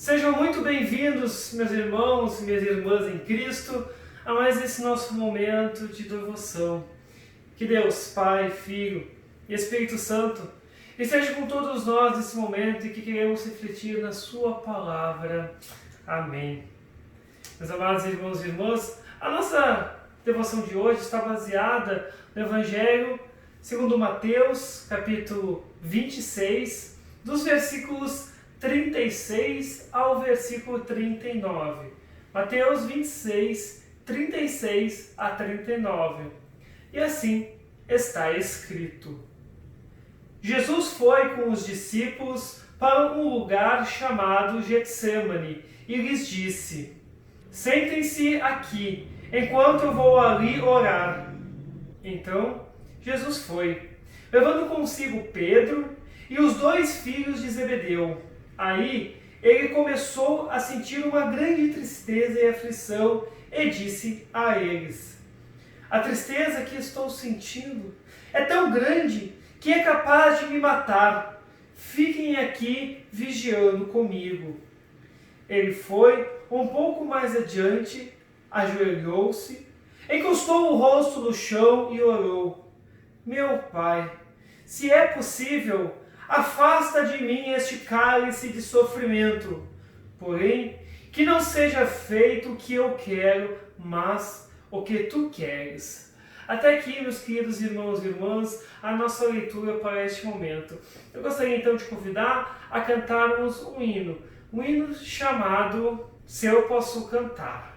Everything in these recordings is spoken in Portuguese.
Sejam muito bem-vindos, meus irmãos e minhas irmãs em Cristo, a mais esse nosso momento de devoção. Que Deus, Pai, Filho e Espírito Santo esteja com todos nós nesse momento e que queremos refletir na Sua Palavra. Amém. Meus amados irmãos e irmãs, a nossa devoção de hoje está baseada no Evangelho segundo Mateus, capítulo 26, dos versículos 36 ao versículo 39. Mateus 26, 36 a 39. E assim está escrito: Jesus foi com os discípulos para um lugar chamado Getsêmani e lhes disse: sentem-se aqui, enquanto eu vou ali orar. Então Jesus foi, levando consigo Pedro e os dois filhos de Zebedeu. Aí ele começou a sentir uma grande tristeza e aflição e disse a eles: a tristeza que estou sentindo é tão grande que é capaz de me matar. Fiquem aqui vigiando comigo. Ele foi um pouco mais adiante, ajoelhou-se, encostou o rosto no chão e orou: meu Pai, se é possível, afasta de mim este cálice de sofrimento. Porém, que não seja feito o que eu quero, mas o que tu queres. Até aqui, meus queridos irmãos e irmãs, a nossa leitura para este momento. Eu gostaria então de convidar a cantarmos um hino chamado Se Eu Posso Cantar.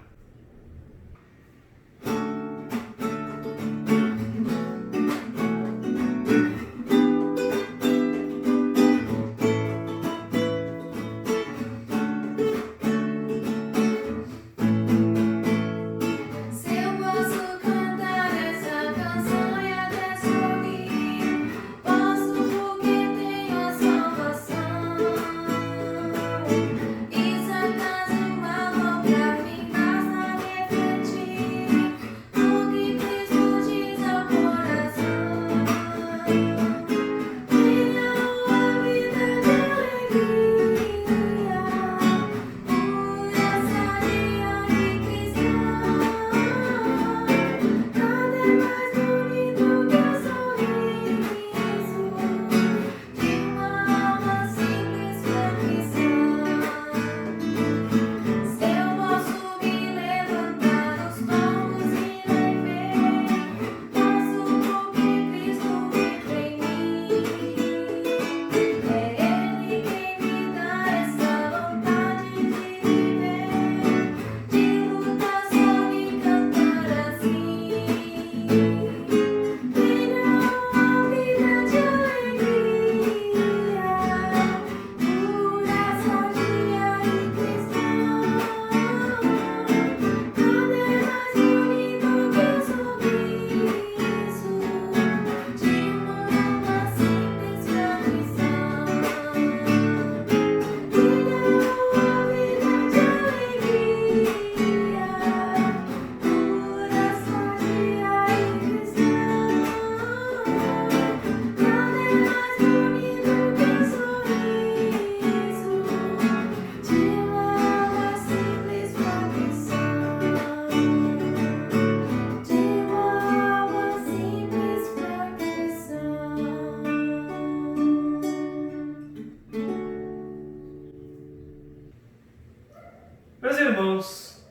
Meus irmãos,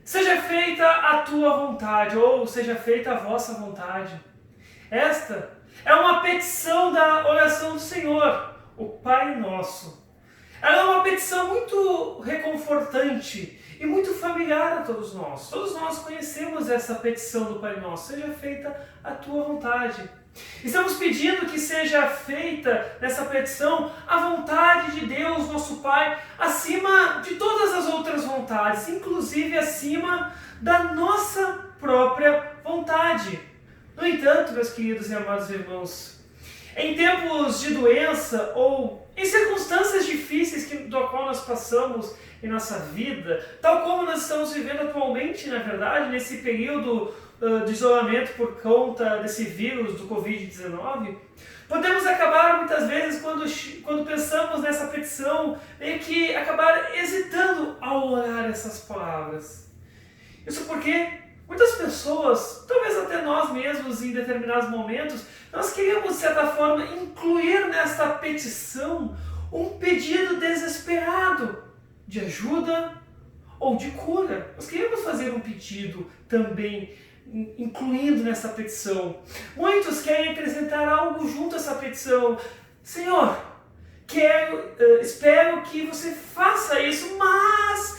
seja feita a tua vontade, ou seja feita a vossa vontade. Esta é uma petição da oração do Senhor, o Pai Nosso. Ela é uma petição muito reconfortante e muito familiar a todos nós. Todos nós conhecemos essa petição do Pai Nosso: seja feita a tua vontade. Estamos pedindo que seja feita nessa petição a vontade de Deus, nosso Pai, acima de todas as outras vontades, inclusive acima da nossa própria vontade. No entanto, meus queridos e amados irmãos, em tempos de doença ou em circunstâncias difíceis do qual nós passamos em nossa vida, tal como nós estamos vivendo atualmente, na verdade, nesse período de isolamento por conta desse vírus do Covid-19, podemos acabar muitas vezes, quando pensamos nessa petição, meio que acabar essas palavras. Isso porque muitas pessoas, talvez até nós mesmos em determinados momentos, nós queremos de certa forma incluir nesta petição um pedido desesperado de ajuda ou de cura. Nós queremos fazer um pedido também incluindo nessa petição. Muitos querem acrescentar algo junto a essa petição. Senhor, espero que você faça isso, mas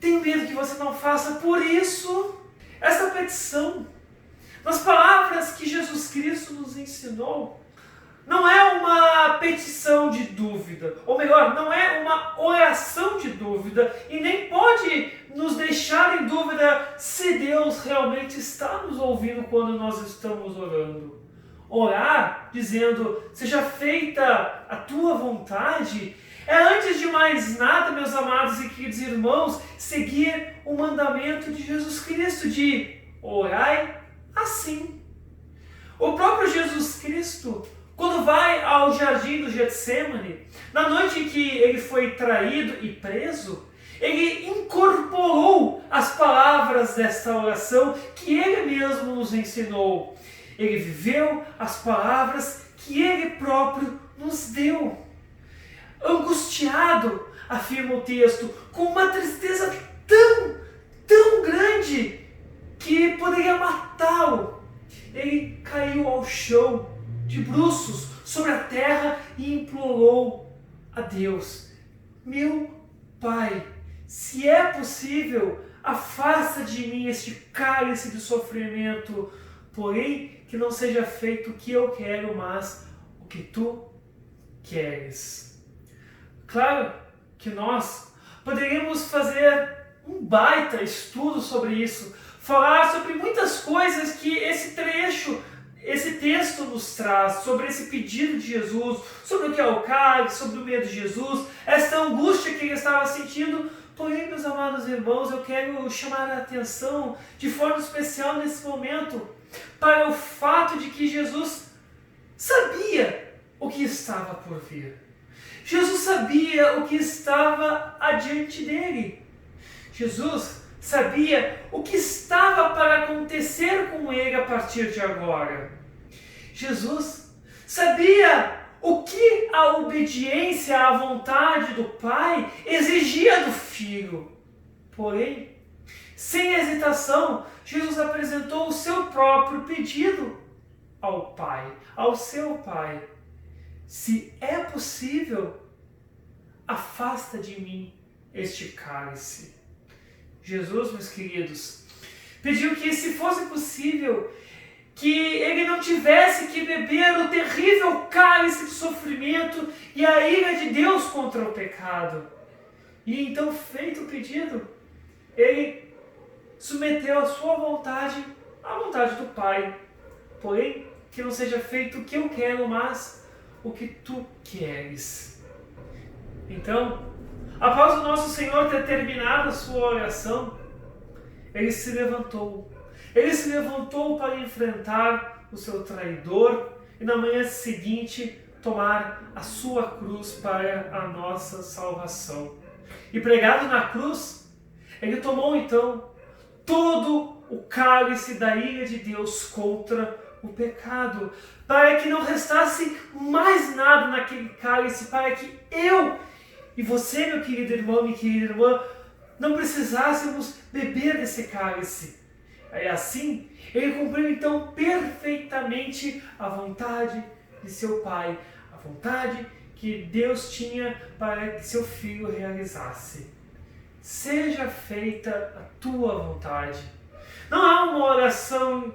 tenho medo que você não faça. Por isso, essa petição, nas palavras que Jesus Cristo nos ensinou, não é uma petição de dúvida, ou melhor, não é uma oração de dúvida, e nem pode nos deixar em dúvida se Deus realmente está nos ouvindo quando nós estamos orando. Orar, dizendo, seja feita a tua vontade, é antes de mais nada, meus amados e queridos irmãos, seguir o mandamento de Jesus Cristo de orai assim. O próprio Jesus Cristo, quando vai ao jardim do Getsêmani, na noite em que ele foi traído e preso, ele incorporou as palavras desta oração que ele mesmo nos ensinou. Ele viveu as palavras que ele próprio nos deu. Angustiado, afirma o texto, com uma tristeza tão grande que poderia matá-lo, ele caiu ao chão, de bruços, sobre a terra e implorou a Deus: meu Pai, se é possível, afasta de mim este cálice de sofrimento, porém que não seja feito o que eu quero, mas o que tu queres. Claro que nós poderíamos fazer um baita estudo sobre isso, falar sobre muitas coisas que esse texto nos traz, sobre esse pedido de Jesus, sobre o que é o cálice, sobre o medo de Jesus, essa angústia que ele estava sentindo. Porém, meus amados irmãos, eu quero chamar a atenção de forma especial nesse momento para o fato de que Jesus sabia o que estava por vir. Jesus sabia o que estava adiante dele. Jesus sabia o que estava para acontecer com ele a partir de agora. Jesus sabia o que a obediência à vontade do Pai exigia do Filho. Porém, sem hesitação, Jesus apresentou o seu próprio pedido ao Pai, ao seu Pai. Se é possível, afasta de mim este cálice. Jesus, meus queridos, pediu que, se fosse possível, que ele não tivesse que beber o terrível cálice de sofrimento e a ira de Deus contra o pecado. E então, feito o pedido, ele submeteu a sua vontade à vontade do Pai. Porém, que não seja feito o que eu quero, mas o que tu queres. Então, após o nosso Senhor ter terminado a sua oração, ele se levantou. Ele se levantou para enfrentar o seu traidor e na manhã seguinte tomar a sua cruz para a nossa salvação. E pregado na cruz, ele tomou então todo o cálice da ira de Deus contra o pecado, para que não restasse mais nada naquele cálice, para que eu e você, meu querido irmão, minha querida irmã, não precisássemos beber desse cálice. E assim, ele cumpriu então perfeitamente a vontade de seu Pai, a vontade que Deus tinha para que seu Filho realizasse. Seja feita a tua vontade. Não há uma oração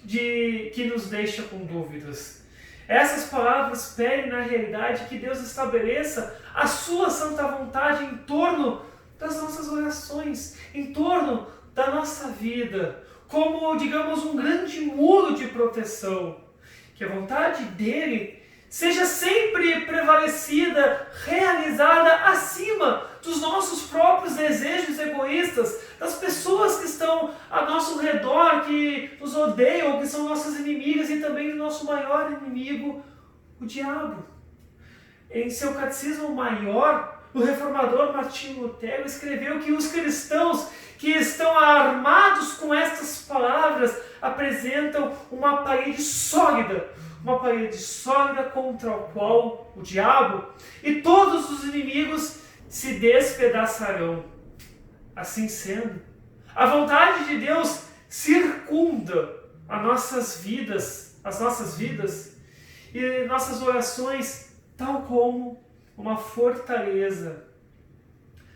que nos deixa com dúvidas. Essas palavras pedem, na realidade, que Deus estabeleça a sua santa vontade em torno das nossas orações, em torno da nossa vida, como, digamos, um grande muro de proteção. Que a vontade dele seja sempre prevalecida, realizada acima dos nossos próprios desejos egoístas, das pessoas que estão ao nosso redor, que nos odeiam, que são nossas inimigas, e também do nosso maior inimigo, o diabo. Em seu catecismo maior, o reformador Martinho Lutero escreveu que os cristãos que estão armados com estas palavras apresentam uma parede sólida contra a qual o diabo e todos os inimigos se despedaçarão. Assim sendo, a vontade de Deus circunda as nossas vidas e nossas orações, tal como uma fortaleza.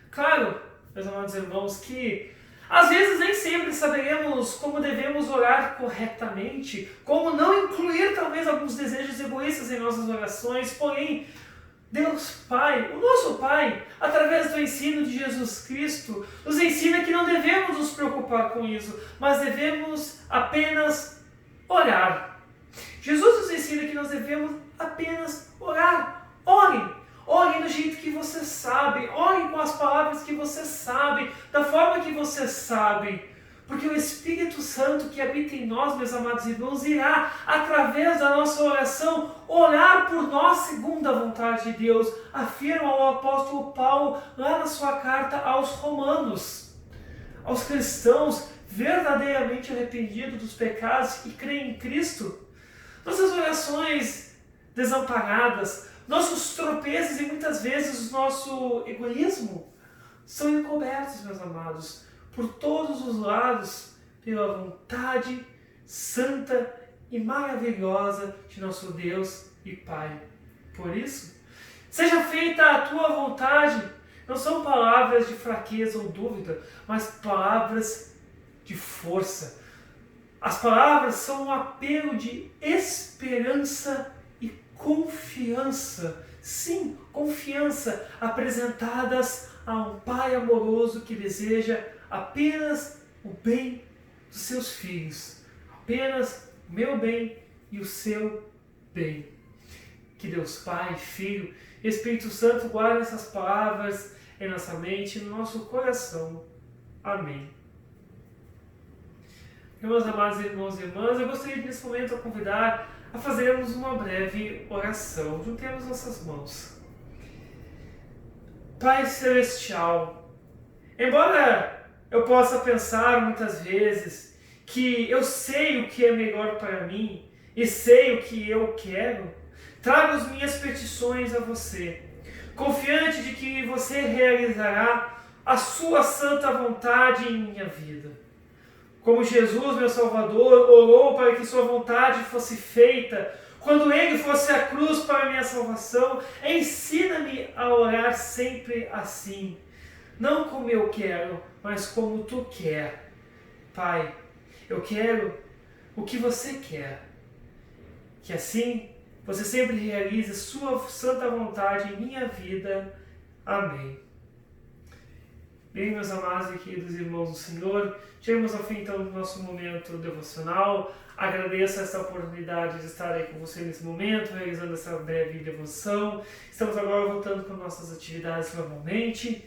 Claro, meus amados irmãos, que às vezes nem sempre saberemos como devemos orar corretamente, como não incluir talvez alguns desejos egoístas em nossas orações, porém, Deus Pai, o nosso Pai, através do ensino de Jesus Cristo, nos ensina que não devemos nos preocupar com isso, mas devemos apenas orar. Jesus nos ensina que nós devemos apenas orar. Orem do jeito que você sabe, orem com as palavras que você sabe, da forma que você sabe, porque o Espírito Santo que habita em nós, meus amados irmãos, irá, através da nossa oração, orar por nós segundo a vontade de Deus, afirma o apóstolo Paulo lá na sua carta aos Romanos. Aos cristãos verdadeiramente arrependidos dos pecados e creem em Cristo, nossas orações desamparadas, nossos tropeços e muitas vezes o nosso egoísmo são encobertos, meus amados, por todos os lados pela vontade santa e maravilhosa de nosso Deus e Pai. Por isso, seja feita a tua vontade. Não são palavras de fraqueza ou dúvida, mas palavras de força. As palavras são um apelo de esperança e confiança. Sim, confiança, apresentadas a um Pai amoroso que deseja apenas o bem dos seus filhos. Apenas o meu bem e o seu bem. Que Deus Pai, Filho e Espírito Santo guardem essas palavras em nossa mente e no nosso coração. Amém. Meus amados irmãos e irmãs, eu gostaria nesse momento a convidar a fazermos uma breve oração. Juntemos nossas mãos. Pai Celestial, embora eu possa pensar muitas vezes que eu sei o que é melhor para mim e sei o que eu quero, trago as minhas petições a você, confiante de que você realizará a sua santa vontade em minha vida. Como Jesus, meu Salvador, orou para que sua vontade fosse feita, quando ele fosse à cruz para a minha salvação, ensina-me a orar sempre assim, não como eu quero, mas como tu quer. Pai, eu quero o que você quer, que assim você sempre realize sua santa vontade em minha vida. Amém. Bem, meus amados e queridos irmãos do Senhor, chegamos ao fim então do nosso momento devocional. Agradeço esta oportunidade de estar aí com você nesse momento, realizando essa breve devoção. Estamos agora voltando com nossas atividades normalmente.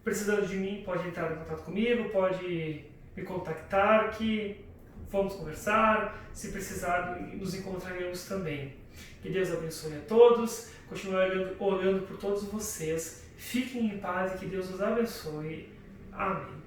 Precisando de mim, pode entrar em contato comigo, pode me contactar, que vamos conversar. Se precisar, nos encontraremos também. Que Deus abençoe a todos, continue orando por todos vocês. Fiquem em paz e que Deus os abençoe. Amém.